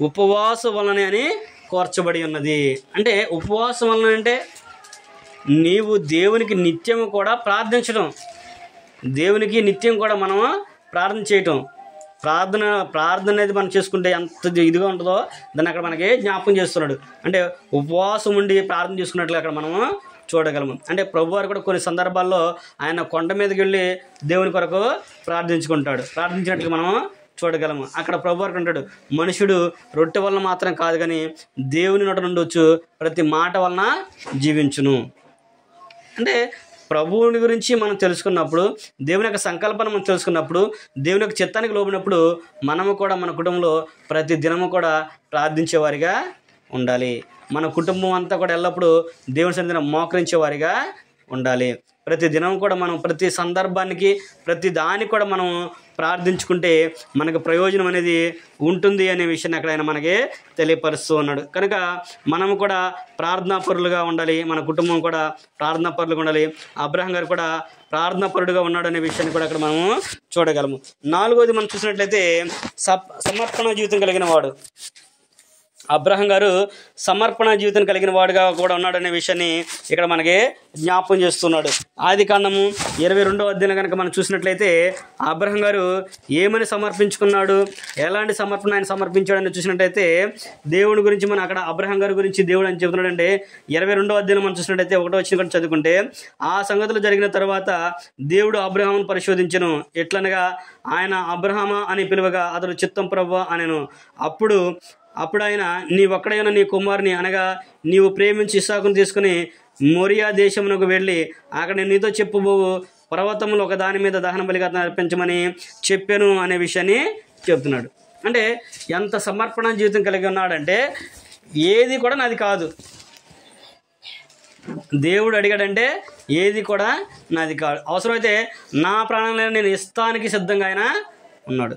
ఉపవాసం వలనే అని కోర్చబడి ఉన్నది. అంటే ఉపవాసం వలన అంటే నీవు దేవునికి నిత్యం కూడా ప్రార్థించడం, దేవునికి నిత్యం కూడా మనం ప్రార్థన చేయటం. ప్రార్థన అనేది మనం చేసుకుంటే ఎంత ఇదిగా ఉంటుందో దాన్ని అక్కడ మనకి జ్ఞాపకం చేస్తున్నాడు. అంటే ఉపవాసం ఉండి ప్రార్థన చేసుకున్నట్లు అక్కడ మనము చూడగలము. అంటే ప్రభువారు కూడా కొన్ని సందర్భాల్లో ఆయన కొండ మీదకి వెళ్ళి దేవుని కొరకు ప్రార్థించినట్లు మనము చూడగలము. అక్కడ ప్రభువారు అంటాడు, మనుషుడు రొట్టె వలన మాత్రం కాదు కానీ దేవుని నోట నుండి వచ్చు ప్రతి మాట వలన జీవించును. అంటే ప్రభువుని గురించి మనం తెలుసుకున్నప్పుడు, దేవుని యొక్క సంకల్పాన్ని మనం తెలుసుకున్నప్పుడు, దేవుని యొక్క చిత్తానికి లోబడినప్పుడు మనము కూడా మన కుటుంబంలో ప్రతి దినము కూడా ప్రార్థించేవారిగా ఉండాలి. మన కుటుంబం అంతా కూడా ఎల్లప్పుడూ దేవుని సన్నిధిని మోకరించేవారిగా ఉండాలి. ప్రతి దినం కూడా మనం ప్రతి సందర్భానికి ప్రతి దానికి కూడా మనం ప్రార్థించుకుంటే మనకు ప్రయోజనం అనేది ఉంటుంది అనే విషయాన్ని అక్కడ ఆయన మనకి తెలియపరుస్తూ ఉన్నాడు. కనుక మనము కూడా ప్రార్థనాపరులుగా ఉండాలి, మన కుటుంబం కూడా ప్రార్థనాపరులుగా ఉండాలి. అబ్రహాం గారు కూడా ప్రార్థనాపరుడుగా ఉన్నాడు అనే విషయాన్ని కూడా అక్కడ మనము చూడగలము. 4వది మనం చూసినట్లయితే సమర్పణ జీవితం కలిగిన వాడు. అబ్రహాం గారు సమర్పణ జీవితం కలిగిన వాడుగా కూడా ఉన్నాడనే విషయాన్ని ఇక్కడ మనకి జ్ఞాపకం చేస్తున్నాడు. ఆదికాండము 22వ అధ్యాయం కనుక మనం చూసినట్లయితే అబ్రహాం గారు ఏమని సమర్పించుకున్నాడు, ఎలాంటి సమర్పణ ఆయన సమర్పించాడని చూసినట్లయితే దేవుడి గురించి మనం అక్కడ అబ్రహాం గారి గురించి దేవుడు అని చెబుతున్నాడంటే 22వ అధ్యాయం మనం చూసినట్లయితే 1వ వచనం చదువుకుంటే, ఆ సంగతులు జరిగిన తర్వాత దేవుడు అబ్రహామును పరిశోధించెను. ఎట్లనగా ఆయన అబ్రహామా అని పిలువగా అతడు చిత్తం ప్రభువా అనెను. అప్పుడు ఆయన, నీ ఒక్కడైనా నీ కుమారుని అనగా నీవు ప్రేమించి ఇస్సాకును తీసుకుని మోరియా దేశమునకు వెళ్ళి అక్కడ నేను నీతో చెప్పబోవు పర్వతములు ఒక దాని మీద దహన బలిగా అర్పించమని చెప్పాను అనే విషయాన్ని చెప్తున్నాడు. అంటే ఎంత సమర్పణ జీవితం కలిగి ఉన్నాడంటే ఏది కూడా నాది కాదు, దేవుడు అడిగాడంటే ఏది కూడా నాది కాదు, అవసరమైతే నా ప్రాణాలను నేను ఇస్తానికి సిద్ధంగా ఆయన ఉన్నాడు.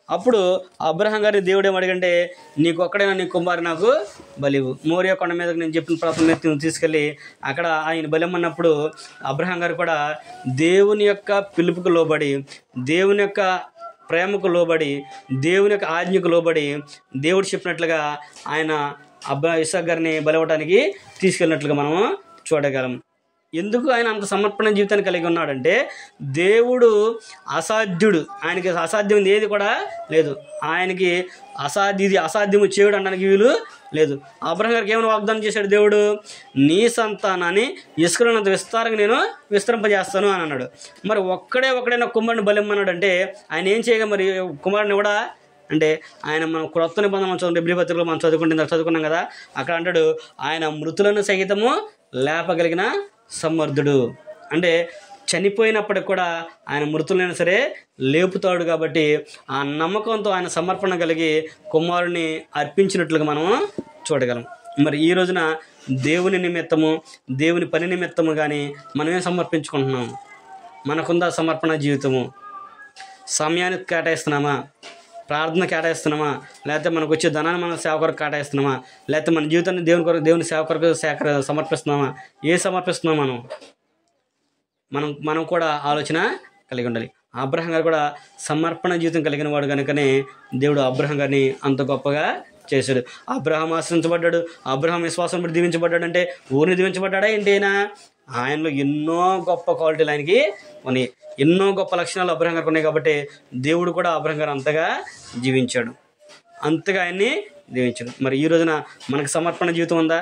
అప్పుడు అబ్రహాం గారిని దేవుడు ఏమడిగంటే, నీకు ఒక్కడైనా నీ కుమారు నాకు బలివు, మోరియా కొండ మీద నేను చెప్పిన ప్రాంతం మీద తీసుకెళ్ళి అక్కడ ఆయన బలిమ్మన్నప్పుడు అబ్రహాం గారు కూడా దేవుని యొక్క పిలుపుకు లోబడి, దేవుని యొక్క ప్రేమకు లోబడి, దేవుని యొక్క ఆజ్ఞకు లోబడి దేవుడు చెప్పినట్లుగా ఆయన ఇస్సాకు గారిని బలివ్వడానికి తీసుకెళ్ళినట్లుగా మనము చూడగలం. ఎందుకు ఆయన అంత సమర్పణ జీవితాన్ని కలిగి ఉన్నాడంటే దేవుడు అసాధ్యుడు, ఆయనకి అసాధ్యం ఏది కూడా లేదు, ఆయనకి ఇది అసాధ్యము చేయడు అనడానికి వీలు లేదు. అబ్రహాం గారికి ఏమైనా వాగ్దానం చేశాడు దేవుడు, నీ సంతానాన్ని ఇసుకనంత విస్తారంగా నేను విస్తరింపజేస్తాను అని అన్నాడు. మరి ఒక్కడైనా కుమారుని బలిమ్మన్నాడు అంటే ఆయన ఏం చేయగా మరి కుమారుని కూడా అంటే ఆయన మనం క్రొత్త నిబంధన మనం చదువు హెబ్రీ పత్రికలో మనం చదువుకున్నాం కదా, అక్కడ అంటాడు ఆయన మృతులను సహితము లేపగలిగిన సమర్థుడు. అంటే చనిపోయినప్పటికి కూడా ఆయన మృతులైనా సరే లేపుతాడు. కాబట్టి ఆ నమ్మకంతో ఆయన సమర్పణ కలిగి కుమారుని అర్పించినట్లుగా మనం చూడగలం. మరి ఈ రోజున దేవుని నిమిత్తము, దేవుని పని నిమిత్తము కానీ మనమేం సమర్పించుకుంటున్నాము? మనకుందా సమర్పణ జీవితము? సమయానికి కేటాయిస్తున్నామా? ప్రార్థన కేటాయిస్తున్నామా? లేకపోతే మనకు వచ్చే ధనాన్ని మనం సేవ కొరకు కేటాయిస్తున్నామా? లేకపోతే మన జీవితాన్ని దేవుని సేవ కొరకు సమర్పిస్తున్నామా? సమర్పిస్తున్నాం మనం కూడా ఆలోచన కలిగి ఉండాలి. అబ్రహాం గారు కూడా సమర్పణ జీవితం కలిగిన వాడు కనుకనే దేవుడు అబ్రహాం గారిని అంత గొప్పగా చేశాడు. అబ్రహాం ఆశ్రయించబడ్డాడు, అబ్రహాం విశ్వాసం బట్టి దీవించబడ్డాడు. అంటే ఊరిని దీవించబడ్డాడా ఏంటైనా? ఆయనలో ఎన్నో గొప్ప క్వాలిటీలు ఆయనకి ఉన్నాయి, ఎన్నో గొప్ప లక్షణాలు అబ్రహాం గారికి ఉన్నాయి. కాబట్టి దేవుడు కూడా అబ్రహాం గారు అంతగా జీవించాడు, అంతగా ఆయన్ని దీవించాడు. మరి ఈ రోజున మనకు సమర్పణ జీవితం ఉందా?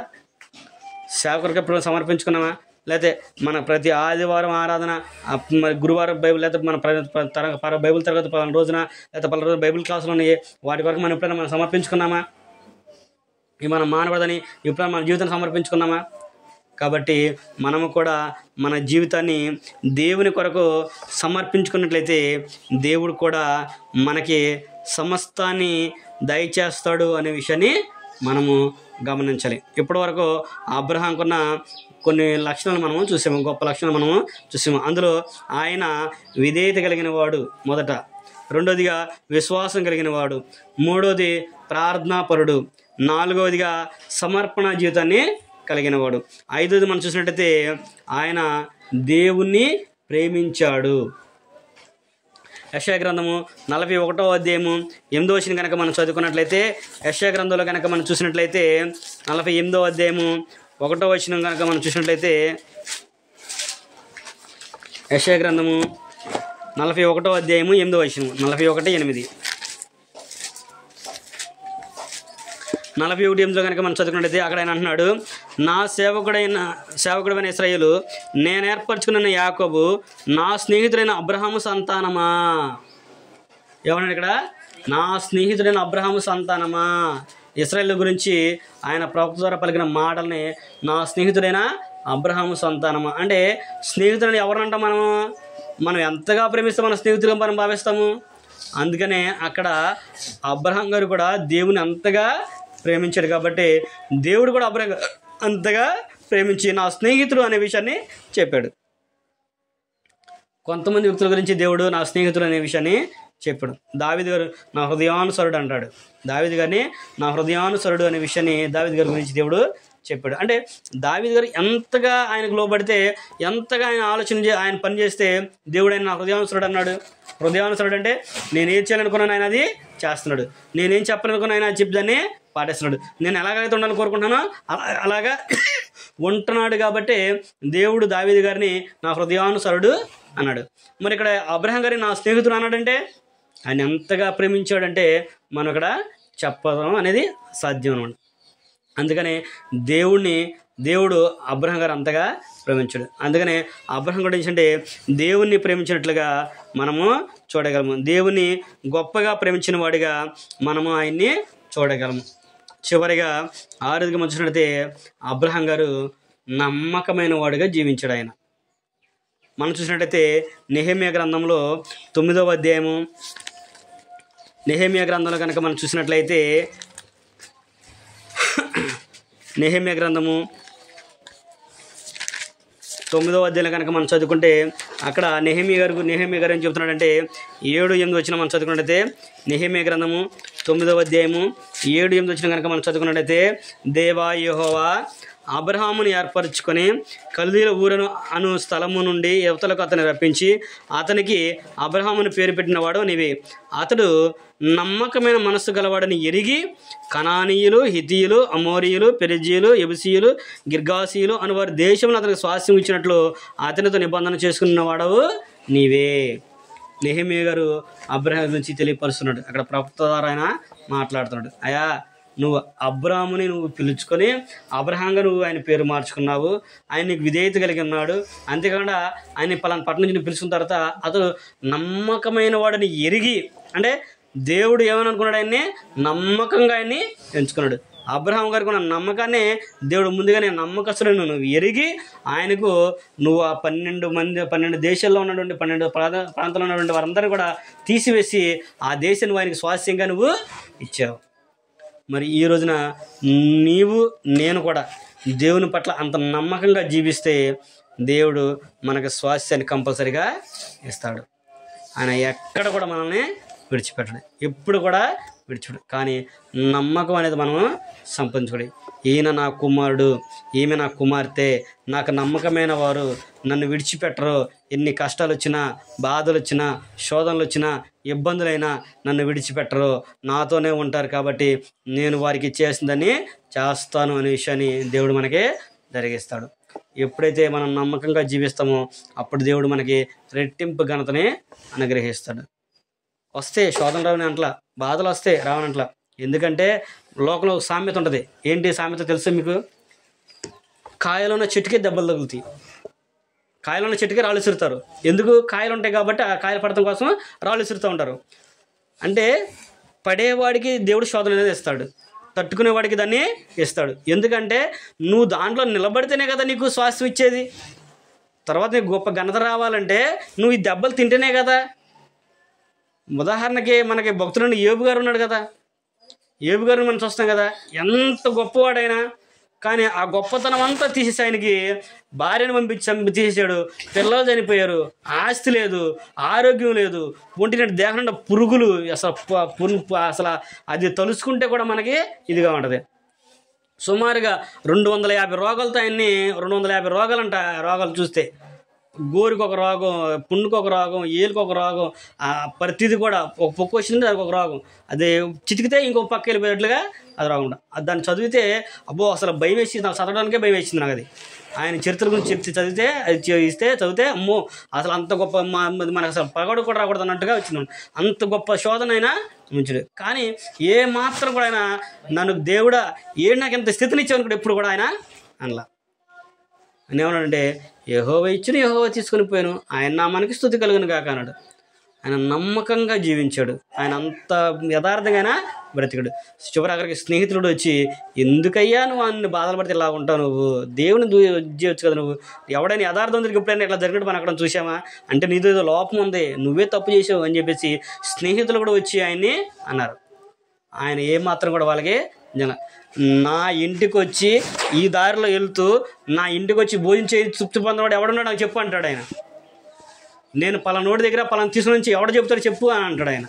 సేవకులకు ఎప్పుడు సమర్పించుకున్నామా? లేకపోతే మన ప్రతి ఆదివారం ఆరాధన, మరి గురువారం బైబిల్, లేకపోతే మన బైబిల్ తరగతి పలానా రోజున, లేకపోతే పలానా రోజు బైబిల్ క్లాసులు ఉన్నాయి, వాటి వరకు మనం ఎప్పుడైనా మనం సమర్పించుకున్నామా? ఇవి మనం మానకూడదని ఇప్పుడు మన జీవితాన్ని సమర్పించుకున్నామా? కాబట్టి మనము కూడా మన జీవితాన్ని దేవుని కొరకు సమర్పించుకున్నట్లయితే దేవుడు కూడా మనకి సమస్తాన్ని దయచేస్తాడు అనే విషయాన్ని మనము గమనించాలి. ఇప్పటి వరకు అబ్రహాంకున్న కొన్ని లక్షణాలు మనము చూసాము, గొప్ప లక్షణాలు మనము చూసాము. అందులో ఆయన విధేయత కలిగిన వాడు మొదట, రెండోదిగా విశ్వాసం కలిగిన వాడు, మూడోది ప్రార్థనాపరుడు, నాలుగవదిగా సమర్పణ జీవితాన్ని కలిగిన వాడు, ఐదోది మనం చూసినట్టయితే ఆయన దేవుణ్ణి ప్రేమించాడు. యెషయా గ్రంథము 41వ అధ్యాయము 8వ వచనం కనుక మనం చదువుకున్నట్లయితే, యెషయా గ్రంథంలో కనుక మనం చూసినట్లయితే 48వ అధ్యాయము 1వ వచనం కనుక మనం చూసినట్లయితే, యెషయా గ్రంథము 41వ అధ్యాయము 8వ వచనం, 41:8, 41:8లో కనుక మనం చదువుకున్నట్లయితే అక్కడ ఆయన అంటున్నాడు, నా సేవకుడైన ఇశ్రాయేలు, నేను ఏర్పరచుకున్న యాకోబు, నా స్నేహితుడైన అబ్రహాము సంతానమా. ఏమన్నాడు ఇక్కడ? నా స్నేహితుడైన అబ్రహాము సంతానమా. ఇశ్రాయేలు గురించి ఆయన ప్రవక్త ద్వారా పలికిన మాటల్ని నా స్నేహితుడైన అబ్రహాము సంతానమా అంటే, స్నేహితుడని ఎవరంటాం మనం ఎంతగా ప్రేమిస్తే మన స్నేహితులుగా మనం భావిస్తాము. అందుకనే అక్కడ అబ్రహాం గారు కూడా దేవుని అంతగా ప్రేమించాడు. కాబట్టి దేవుడు కూడా అబ్రహాం అంతగా ప్రేమించి నా స్నేహితుడు అనే విషయాన్ని చెప్పాడు. కొంతమంది వ్యక్తుల గురించి దేవుడు నా స్నేహితుడు అనే విషయాన్ని చెప్పాడు. దావీదు గారు నా హృదయానుసరుడు అంటాడు. దావీదు గారిని నా హృదయానుసరుడు అనే విషయాన్ని దావీదు గారి గురించి దేవుడు చెప్పాడు. అంటే దావీదు గారు ఎంతగా ఆయనకు లోబడితే, ఎంతగా ఆయన ఆయన పని చేస్తే దేవుడు ఆయన నా హృదయానుసరుడు అన్నాడు. హృదయానుసరుడు అంటే నేను ఏం చేయాలనుకున్నాను ఆయన అది చేస్తున్నాడు, నేనేం చెప్పాలనుకున్నా ఆయన చెప్దాన్ని పాటిస్తున్నాడు, నేను ఎలాగైతే ఉండాలని కోరుకుంటున్నానో అలాగా ఉంటున్నాడు. కాబట్టి దేవుడు దావీదు గారిని నా హృదయానుసరుడు అన్నాడు. మరి ఇక్కడ అబ్రహాం గారిని నా స్నేహితుడు అన్నాడంటే ఆయన ఎంతగా ప్రేమించాడంటే మనం ఇక్కడ చెప్పడం అనేది సాధ్యం అనమాట. అందుకనే దేవుడు అబ్రహాం గారు అంతగా ప్రేమించాడు. అందుకనే అబ్రహాం కూడా ఏంటంటే దేవుణ్ణి ప్రేమించినట్లుగా మనము చూడగలము. దేవుణ్ణి గొప్పగా ప్రేమించిన వాడిగా మనము ఆయన్ని చూడగలము. చివరిగా ఆరుదిగా మనం చూసినట్లయితే అబ్రహాం గారు నమ్మకమైన వాడిగా జీవించాడు. ఆయన మనం చూసినట్టయితే నెహెమ్యా గ్రంథంలో 9వ అధ్యాయము, నెహెమ్యా గ్రంథంలో కనుక మనం చూసినట్లయితే నెహెమ్యా గ్రంథము 9వ అధ్యాయంలో కనుక మనం చదువుకుంటే అక్కడ నెహెమ్యా గారు ఏం చెబుతున్నాడంటే 7-8 వచ్చిన మనం చదువుకున్నట్టయితే, నెహెమ్యా గ్రంథము 9వ అధ్యాయము 7-8 వచ్చిన కనుక మనం చదువుకున్నట్టయితే, దేవా యెహోవా అబ్రహామును ఏర్పరచుకొని కల్దీల ఊరను అను స్థలము నుండి యువతలకు అతన్ని రప్పించి అతనికి అబ్రహామును పేరు పెట్టినవాడు నీవే. అతడు నమ్మకమైన మనస్సు గలవాడని ఎరిగి కనానీయులు, హితీయులు, అమోరీయులు, పెరిజీయులు, యెబూసీయులు, గిర్గాసీయులు అను వారి దేశంలో అతనికి స్వాస్థ్యం ఇచ్చినట్లు అతనితో నిబంధన చేసుకున్నవాడవు నీవే. నెహెమ్యా గారు అబ్రహాం గురించి తెలియపరుస్తున్నాడు. అక్కడ ప్రవక్త ద్వారా ఆయన మాట్లాడుతున్నాడు. అయ్యా, నువ్వు అబ్రాముని పిలుచుకొని అబ్రహాంగా నువ్వు ఆయన పేరు మార్చుకున్నావు, ఆయన నీకు విధేయత కలిగి ఉన్నాడు. అంతేకాకుండా ఆయన పలానా పట్టణం నుంచి నువ్వు పిలుచుకున్న తర్వాత అతడు నమ్మకమైన వాడిని ఎరిగి, అంటే దేవుడు ఏమని అనుకున్నాడు, ఆయన్ని నమ్మకంగా ఆయన్ని ఎంచుకున్నాడు. అబ్రహాం గారికి ఉన్న నమ్మకాన్ని దేవుడు ముందుగానే నమ్మకస్తులను నువ్వు ఎరిగి ఆయనకు నువ్వు ఆ 12 దేశాల్లో ఉన్నటువంటి 12 ప్రాంతాల్లో ఉన్నటువంటి వారందరూ కూడా తీసివేసి ఆ దేశాన్ని ఆయనకి స్వాస్థ్యంగా నువ్వు ఇచ్చావు. మరి ఈ రోజున నేను కూడా దేవుని పట్ల అంత నమ్మకంగా జీవిస్తే దేవుడు మనకు స్వాస్థ్యాన్ని కంపల్సరిగా ఇస్తాడు. ఆయన ఎక్కడ కూడా మనల్ని విడిచిపెట్టడు, ఎప్పుడు కూడా విడిచిపెడు. కానీ నమ్మకం అనేది మనం సంపాదించుకోవాలి. ఈయన నా కుమారుడు, ఈమె నా కుమార్తె, నాకు నమ్మకమైన వారు, నన్ను విడిచిపెట్టరు. ఎన్ని కష్టాలు వచ్చినా, బాధలు వచ్చినా, శోధనలు వచ్చినా, ఇబ్బందులైనా నన్ను విడిచిపెట్టరు, నాతోనే ఉంటారు. కాబట్టి నేను వారికి చేసిందని చేస్తాను అనే విషయాన్ని దేవుడు మనకి జరిగిస్తాడు. ఎప్పుడైతే మనం నమ్మకంగా జీవిస్తామో అప్పుడు దేవుడు మనకి రెట్టింపు ఘనతని అనుగ్రహిస్తాడు. వస్తే శోధన రావని అంట్లా, బాధలు వస్తే రావనంట్లా. ఎందుకంటే లోకంలో ఒక సామెత ఉంటుంది. ఏంటి సామెత తెలుసా మీకు? కాయలో ఉన్న చెట్టుకే దెబ్బలు తగులుతాయి, కాయలు ఉన్న చెట్టుకే రాళ్ళు విసురుతారు. ఎందుకు? కాయలు ఉంటాయి కాబట్టి ఆ కాయలు పడటం కోసం రాళ్ళు విసురుతూ ఉంటారు. అంటే పడేవాడికి దేవుడు శోధన అనేది ఇస్తాడు, తట్టుకునేవాడికి దాన్ని ఇస్తాడు. ఎందుకంటే నువ్వు దాంట్లో నిలబడితేనే కదా నీకు శ్వాస ఇచ్చేది. తర్వాత నీకు గొప్ప ఘనత రావాలంటే నువ్వు ఈ దెబ్బలు తింటేనే కదా. ఉదాహరణకి మనకి భక్తుడు యోబు గారు ఉన్నాడు కదా. యోబు గారిని మనం చూస్తాం కదా, ఎంత గొప్పవాడైనా కానీ ఆ గొప్పతనం అంతా తీసేసి ఆయనకి భార్యను తీసేసాడు, పిల్లలు చనిపోయారు, ఆస్తి లేదు, ఆరోగ్యం లేదు, ఒంటినట్టు దేహం నిండా పురుగులు, అసలు అది తలుచుకుంటే కూడా మనకి ఇదిగా ఉంటుంది. సుమారుగా 250 రోగాలతో ఆయన్ని 250 రోగాలంట. రోగాలు చూస్తే గోరికి ఒక రోగం, పుండుకు ఒక రోగం, ఏలుకు ఒక రోగం, ప్రతిది కూడా ఒక పొక్కు వచ్చింది దానికి ఒక రోగం, అదే చితికితే ఇంకొక పక్క వెళ్ళిపోయేట్లుగా అది రోగం. దాన్ని చదివితే అబ్బో అసలు భయం వేసింది, నాకు చదవడానికే భయం వేసింది నాకు. అది ఆయన చరిత్ర గురించి చదివితే చదివితే అమ్మో అసలు అంత గొప్ప మనకు అసలు పగడు కూడా రాకూడదు అన్నట్టుగా వచ్చింది. అంత గొప్ప శోధన అయినా ఉంచుడు. కానీ ఏ మాత్రం కూడా ఆయన నన్ను దేవుడా నాకు ఎంత స్థితినిచ్చావని కూడా ఎప్పుడు కూడా ఆయన అనలా. అని ఏమన్నాడంటే యెహోవా ఇచ్చిన యెహోవా తీసుకుని పోయాను, ఆయన నామానికి స్తుతి కలుగును గాక అన్నాడు. ఆయన నమ్మకంగా జీవించాడు. ఆయన అంత యథార్థంగా బ్రతికాడు. చివరి అక్కడికి స్నేహితుడు వచ్చి ఎందుకయ్యా నువ్వు అన్ని బాధలు పడితే ఇలా ఉంటావు, నువ్వు దేవుని చేయొచ్చు కదా, నువ్వు ఎవడైనా యథార్థవంతుడికి ఎప్పుడైనా ఇట్లా జరిగినట్టు మనం అక్కడ చూసామా అంటే నీతో ఏదో లోపం ఉంది, నువ్వే తప్పు చేసావు అని చెప్పేసి స్నేహితులు కూడా వచ్చి ఆయన్ని అన్నారు. ఆయన ఏమాత్రం కూడా వాళ్ళకి నా ఇంటికి వచ్చి ఈ దారిలో వెళ్తూ నా ఇంటికి వచ్చి భోజనం చేసి తృప్తి పొందవాడు ఎవడున్నాడు నాకు చెప్పు అంటాడు ఆయన. నేను పలానోడి దగ్గర పలానా తీసుకుని నుంచి ఎవడ చెప్తాడు చెప్పు అని అంటాడు ఆయన.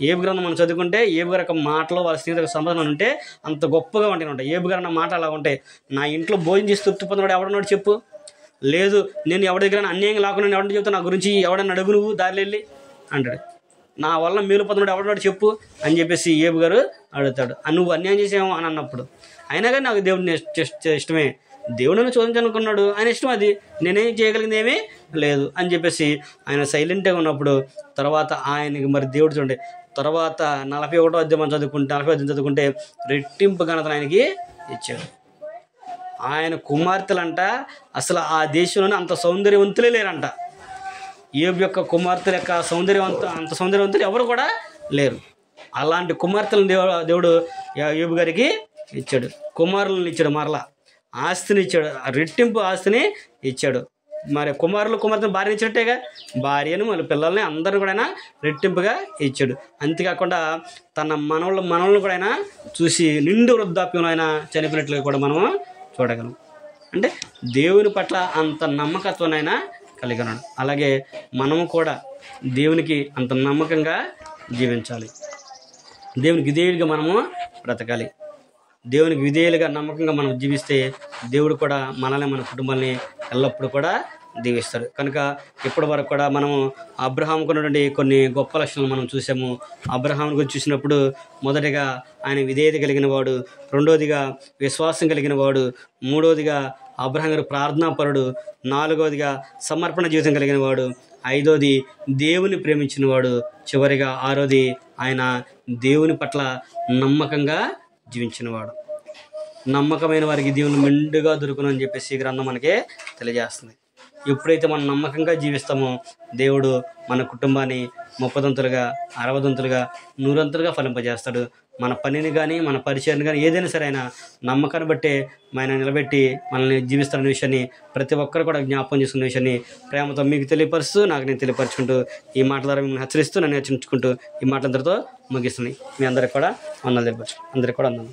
ఏబు గ్రంథం మనం చదువుకుంటే ఏబు గారి యొక్క మాటలో వాళ్ళ స్నేహితులకు సంబంధం ఉంటే అంత గొప్పగా ఉంటాయి. ఏబు గారి అన్న మాట అలా ఉంటాయి. నా ఇంట్లో భోజనం చేసి తృప్తి పొందవాడు ఎవడన్నాడు చెప్పు, లేదు నేను ఎవరి దగ్గర అన్యాయంగా లాకుండా ఎవరిని చెప్తా, నా గురించి ఎవడన్నా అడుగు నువ్వు దారిలో వెళ్ళి అంటాడు. నా వల్ల మేలు పొందడు ఎవడన్నాడు చెప్పు అని చెప్పేసి ఏబు గారు అడుగుతాడు. నువ్వు అన్యాయం చేసావు అని అన్నప్పుడు అయినా కానీ నాకు దేవుడిని ఇష్టమే, దేవుడిని చూపించాలనుకున్నాడు, ఆయన ఇష్టం, అది నేనేం చేయగలిగింది ఏమీ లేదు అని చెప్పేసి ఆయన సైలెంట్గా ఉన్నప్పుడు తర్వాత ఆయనకి మరి దేవుడు చూడండి తర్వాత 41వ అధ్యాయం చదువుకుంటే రెట్టింపు ఘనతను ఆయనకి ఇచ్చాడు. ఆయన కుమార్తెలంట అసలు ఆ దేశంలోనే అంత సౌందర్యవంతులే లేరంట. యోబు యొక్క కుమార్తెల యొక్క అంత సౌందర్యవంతులు ఎవరు కూడా లేరు. అలాంటి కుమార్తెలను దేవుడు యోబు గారికి ఇచ్చాడు. కుమారులను ఇచ్చాడు, మరలా ఆస్తిని ఇచ్చాడు, రెట్టింపు ఆస్తిని ఇచ్చాడు. మరి కుమార్తెను భార్య ఇచ్చినట్టేగా, భార్యను మళ్ళీ పిల్లల్ని అందరిని కూడా ఆయన రెట్టింపుగా ఇచ్చాడు. అంతేకాకుండా తన మనవలను కూడా ఆయన చూసి నిండు వృద్ధాప్యంలో ఆయన చనిపోయినట్లుగా కూడా మనము చూడగలం. అంటే దేవుని పట్ల అంత నమ్మకత్వాన్ని ఆయన కలిగి ఉన్నాడు. అలాగే మనము కూడా దేవునికి అంత నమ్మకంగా జీవించాలి. దేవునికి విధేయుడిగా మనము బ్రతకాలి. దేవునికి విధేయులుగా నమ్మకంగా మనం జీవిస్తే దేవుడు కూడా మనల్ని మన కుటుంబాన్ని ఎల్లప్పుడూ కూడా దీవిస్తాడు. కనుక ఇప్పటి వరకు కూడా మనము అబ్రహాముకు ఉన్నటువంటి కొన్ని గొప్ప లక్షణాలు మనం చూసాము. అబ్రహాము గురించి చూసినప్పుడు మొదటిగా ఆయన విధేయత కలిగిన వాడు, రెండోదిగా విశ్వాసం కలిగిన వాడు, మూడోదిగా అబ్రహాం గారు ప్రార్థనాపరుడు, నాలుగవదిగా సమర్పణ జీవితం కలిగిన వాడు, ఐదోది దేవుని ప్రేమించిన వాడు, చివరిగా ఆరోది ఆయన దేవుని పట్ల నమ్మకంగా జీవించినవాడు. నమ్మకమైన వారికి దేవుని మెండుగా దొరుకును అని చెప్పేసి ఈ గ్రంథం మనకే తెలియజేస్తుంది. ఎప్పుడైతే మనం నమ్మకంగా జీవిస్తామో దేవుడు మన కుటుంబాన్ని 30దంతులుగా 60దంతులుగా 100దంతులుగా ఫలింపజేస్తాడు. మన పనిని కానీ మన పరిచయాన్ని కానీ ఏదైనా సరే ఆయన నమ్మకాన్ని బట్టే ఆయన నిలబెట్టి మనల్ని జీవిస్తున్న విషయాన్ని ప్రతి ఒక్కరు కూడా జ్ఞాపకం చేసుకున్న విషయాన్ని ప్రేమతో మీకు తెలియపరుస్తూ నాకు నేను తెలియపరుచుకుంటూ ఈ మాటల ద్వారా మిమ్మల్ని హెచ్చరిస్తూ నన్ను హెచ్చరించుకుంటూ ఈ మాటలందరితో ముగిస్తున్నాయి. మీ అందరికి కూడా వందలు తెలియపరచు. అందరికి కూడా వందలు.